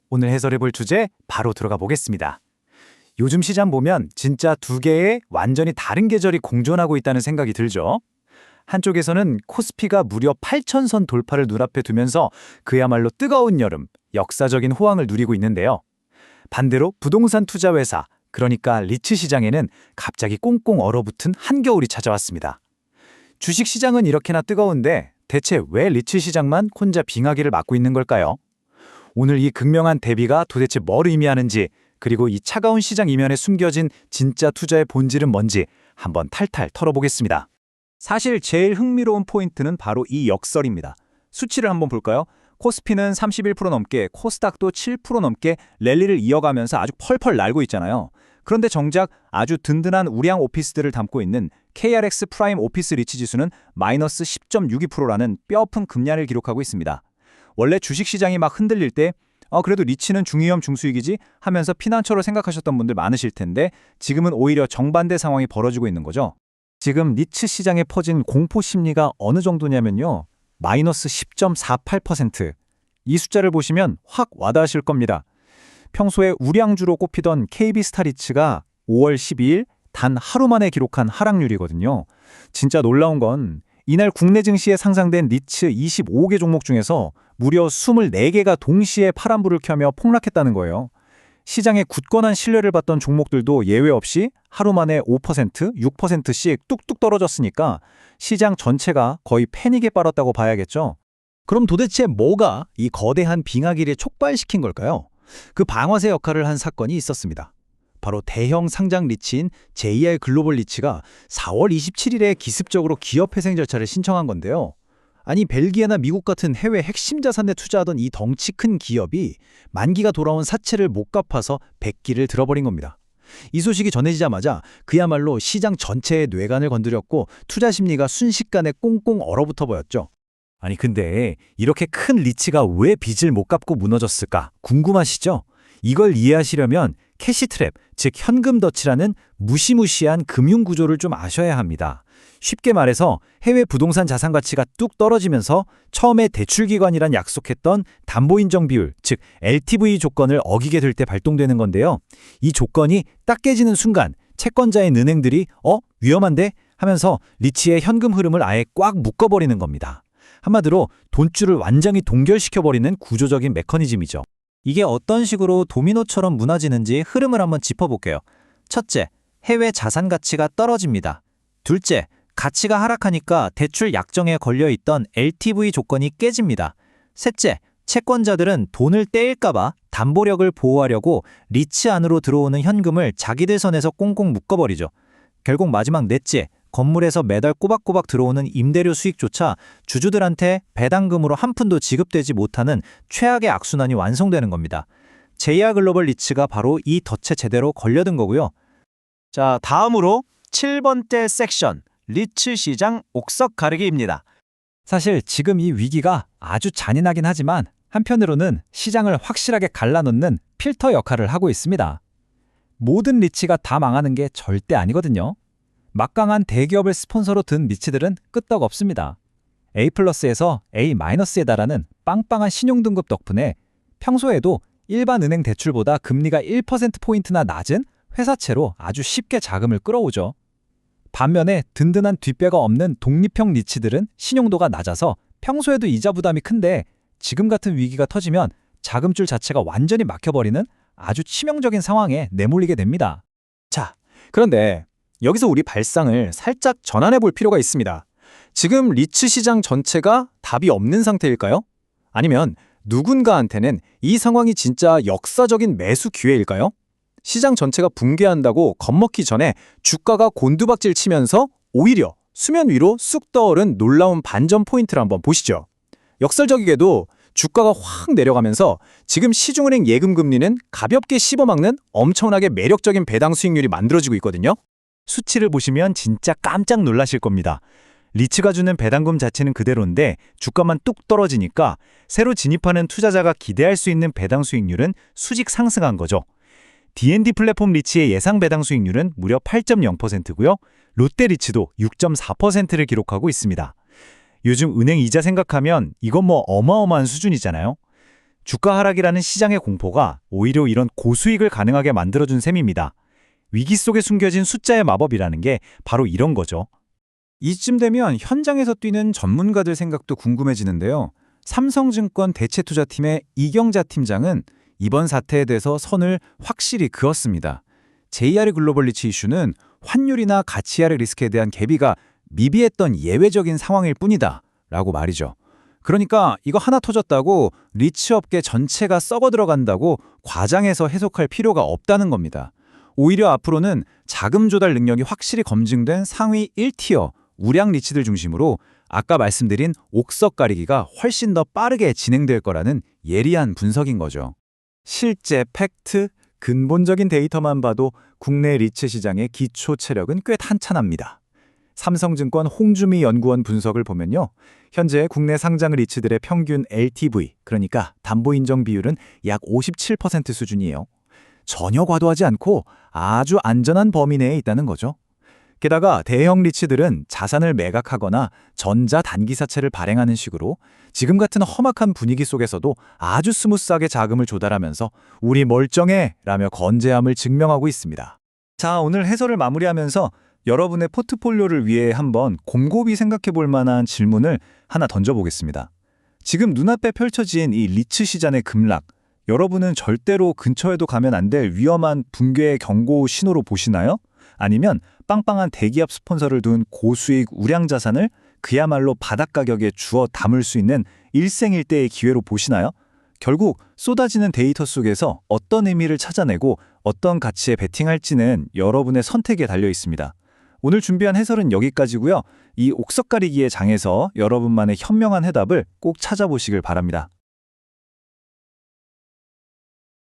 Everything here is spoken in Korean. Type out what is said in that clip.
오늘 해설해볼 주제 바로 들어가 보겠습니다. 요즘 시장 보면 진짜 두 개의 완전히 다른 계절이 공존하고 있다는 생각이 들죠. 한쪽에서는 코스피가 무려 8,000선 돌파를 눈앞에 두면서 그야말로 뜨거운 여름, 역사적인 호황을 누리고 있는데요. 반대로 부동산 투자 회사, 그러니까 리츠 시장에는 갑자기 꽁꽁 얼어붙은 한겨울이 찾아왔습니다. 주식 시장은 이렇게나 뜨거운데 대체 왜 리츠 시장만 혼자 빙하기를 맞고 있는 걸까요? 오늘 이 극명한 대비가 도대체 뭘 의미하는지, 그리고 이 차가운 시장 이면에 숨겨진 진짜 투자의 본질은 뭔지 한번 탈탈 털어보겠습니다. 사실 제일 흥미로운 포인트는 바로 이 역설입니다. 수치를 한번 볼까요? 코스피는 31% 넘게, 코스닥도 7% 넘게 랠리를 이어가면서 아주 펄펄 날고 있잖아요. 그런데 정작 아주 든든한 우량 오피스들을 담고 있는 KRX 프라임 오피스 리츠 지수는 마이너스 10.62%라는 뼈아픈 급락을 기록하고 있습니다. 원래 주식시장이 막 흔들릴 때 그래도 리츠는 중위험 중수익이지 하면서 피난처로 생각하셨던 분들 많으실 텐데 지금은 오히려 정반대 상황이 벌어지고 있는 거죠. 지금 리츠 시장에 퍼진 공포 심리가 어느 정도냐면요. 마이너스 10.48%. 이 숫자를 보시면 확 와닿으실 겁니다. 평소에 우량주로 꼽히던 KB스타 리츠가 5월 12일 단 하루 만에 기록한 하락률이거든요. 진짜 놀라운 건 이날 국내 증시에 상장된 리츠 25개 종목 중에서 무려 24개가 동시에 파란불을 켜며 폭락했다는 거예요. 시장의 굳건한 신뢰를 받던 종목들도 예외 없이 하루 만에 5%, 6%씩 뚝뚝 떨어졌으니까 시장 전체가 거의 패닉에 빠졌다고 봐야겠죠. 그럼 도대체 뭐가 이 거대한 빙하기를 촉발시킨 걸까요? 그 방아쇠 역할을 한 사건이 있었습니다. 바로 대형 상장 리츠인 JR 글로벌 리츠가 4월 27일에 기습적으로 기업회생 절차를 신청한 건데요. 아니 벨기에나 미국 같은 해외 핵심 자산에 투자하던 이 덩치 큰 기업이 만기가 돌아온 사채를 못 갚아서 백기를 들어버린 겁니다. 이 소식이 전해지자마자 그야말로 시장 전체의 뇌관을 건드렸고 투자 심리가 순식간에 꽁꽁 얼어붙어 보였죠. 아니 근데 이렇게 큰 리츠가 왜 빚을 못 갚고 무너졌을까 궁금하시죠? 이걸 이해하시려면 캐시트랩, 즉 현금 덫이라는 무시무시한 금융구조를 좀 아셔야 합니다. 쉽게 말해서 해외 부동산 자산 가치가 뚝 떨어지면서 처음에 대출기관이란 약속했던 담보인정 비율, 즉 LTV 조건을 어기게 될 때 발동되는 건데요. 이 조건이 딱 깨지는 순간 채권자인 은행들이 위험한데? 하면서 리츠의 현금 흐름을 아예 꽉 묶어버리는 겁니다. 한마디로 돈줄을 완전히 동결시켜버리는 구조적인 메커니즘이죠. 이게 어떤 식으로 도미노처럼 무너지는지 흐름을 한번 짚어볼게요. 첫째, 해외 자산 가치가 떨어집니다. 둘째, 가치가 하락하니까 대출 약정에 걸려있던 LTV 조건이 깨집니다. 셋째, 채권자들은 돈을 떼일까봐 담보력을 보호하려고 리츠 안으로 들어오는 현금을 자기들 선에서 꽁꽁 묶어버리죠. 결국 마지막 넷째, 건물에서 매달 꼬박꼬박 들어오는 임대료 수익조차 주주들한테 배당금으로 한 푼도 지급되지 못하는 최악의 악순환이 완성되는 겁니다. JR 글로벌 리츠가 바로 이 덫에 제대로 걸려든 거고요. 자, 다음으로 7번째 섹션, 리츠 시장 옥석 가르기입니다. 사실 지금 이 위기가 아주 잔인하긴 하지만 한편으로는 시장을 확실하게 갈라놓는 필터 역할을 하고 있습니다. 모든 리츠가 다 망하는 게 절대 아니거든요. 막강한 대기업을 스폰서로 든 리츠들은 끄떡 없습니다. A+에서 A-에 달하는 빵빵한 신용등급 덕분에 평소에도 일반 은행 대출보다 금리가 1%포인트나 낮은 회사채로 아주 쉽게 자금을 끌어오죠. 반면에 든든한 뒷배가 없는 독립형 리츠들은 신용도가 낮아서 평소에도 이자 부담이 큰데 지금 같은 위기가 터지면 자금줄 자체가 완전히 막혀버리는 아주 치명적인 상황에 내몰리게 됩니다. 자, 그런데 여기서 우리 발상을 살짝 전환해 볼 필요가 있습니다. 지금 리츠 시장 전체가 답이 없는 상태일까요? 아니면 누군가한테는 이 상황이 진짜 역사적인 매수 기회일까요? 시장 전체가 붕괴한다고 겁먹기 전에 주가가 곤두박질 치면서 오히려 수면 위로 쑥 떠오른 놀라운 반전 포인트를 한번 보시죠. 역설적이게도 주가가 확 내려가면서 지금 시중은행 예금 금리는 가볍게 씹어막는 엄청나게 매력적인 배당 수익률이 만들어지고 있거든요. 수치를 보시면 진짜 깜짝 놀라실 겁니다. 리츠가 주는 배당금 자체는 그대로인데 주가만 뚝 떨어지니까 새로 진입하는 투자자가 기대할 수 있는 배당 수익률은 수직 상승한 거죠. D&D 플랫폼 리츠의 예상 배당 수익률은 무려 8.0%고요. 롯데 리츠도 6.4%를 기록하고 있습니다. 요즘 은행 이자 생각하면 이건 뭐 어마어마한 수준이잖아요. 주가 하락이라는 시장의 공포가 오히려 이런 고수익을 가능하게 만들어준 셈입니다. 위기 속에 숨겨진 숫자의 마법이라는 게 바로 이런 거죠. 이쯤 되면 현장에서 뛰는 전문가들 생각도 궁금해지는데요. 삼성증권 대체투자팀의 이경자 팀장은 이번 사태에 대해서 선을 확실히 그었습니다. JR 글로벌 리츠 이슈는 환율이나 가치화의 리스크에 대한 대비가 미비했던 예외적인 상황일 뿐이다 라고 말이죠. 그러니까 이거 하나 터졌다고 리츠 업계 전체가 썩어 들어간다고 과장해서 해석할 필요가 없다는 겁니다. 오히려 앞으로는 자금 조달 능력이 확실히 검증된 상위 1티어 우량 리츠들 중심으로 아까 말씀드린 옥석 가리기가 훨씬 더 빠르게 진행될 거라는 예리한 분석인 거죠. 실제 팩트, 근본적인 데이터만 봐도 국내 리츠 시장의 기초 체력은 꽤 탄탄합니다. 삼성증권 홍주미 연구원 분석을 보면요. 현재 국내 상장 리츠들의 평균 LTV, 그러니까 담보인정 비율은 약 57% 수준이에요. 전혀 과도하지 않고 아주 안전한 범위 내에 있다는 거죠. 게다가 대형 리츠들은 자산을 매각하거나 전자 단기사채를 발행하는 식으로 지금 같은 험악한 분위기 속에서도 아주 스무스하게 자금을 조달하면서 우리 멀쩡해 라며 건재함을 증명하고 있습니다. 자, 오늘 해설을 마무리하면서 여러분의 포트폴리오를 위해 한번 곰곰이 생각해 볼 만한 질문을 하나 던져보겠습니다. 지금 눈앞에 펼쳐진 이 리츠 시장의 급락, 여러분은 절대로 근처에도 가면 안 될 위험한 붕괴의 경고 신호로 보시나요? 아니면 빵빵한 대기업 스폰서를 둔 고수익 우량 자산을 그야말로 바닥 가격에 주워 담을 수 있는 일생일대의 기회로 보시나요? 결국 쏟아지는 데이터 속에서 어떤 의미를 찾아내고 어떤 가치에 베팅할지는 여러분의 선택에 달려 있습니다. 오늘 준비한 해설은 여기까지고요. 이 옥석 가리기의 장에서 여러분만의 현명한 해답을 꼭 찾아보시길 바랍니다.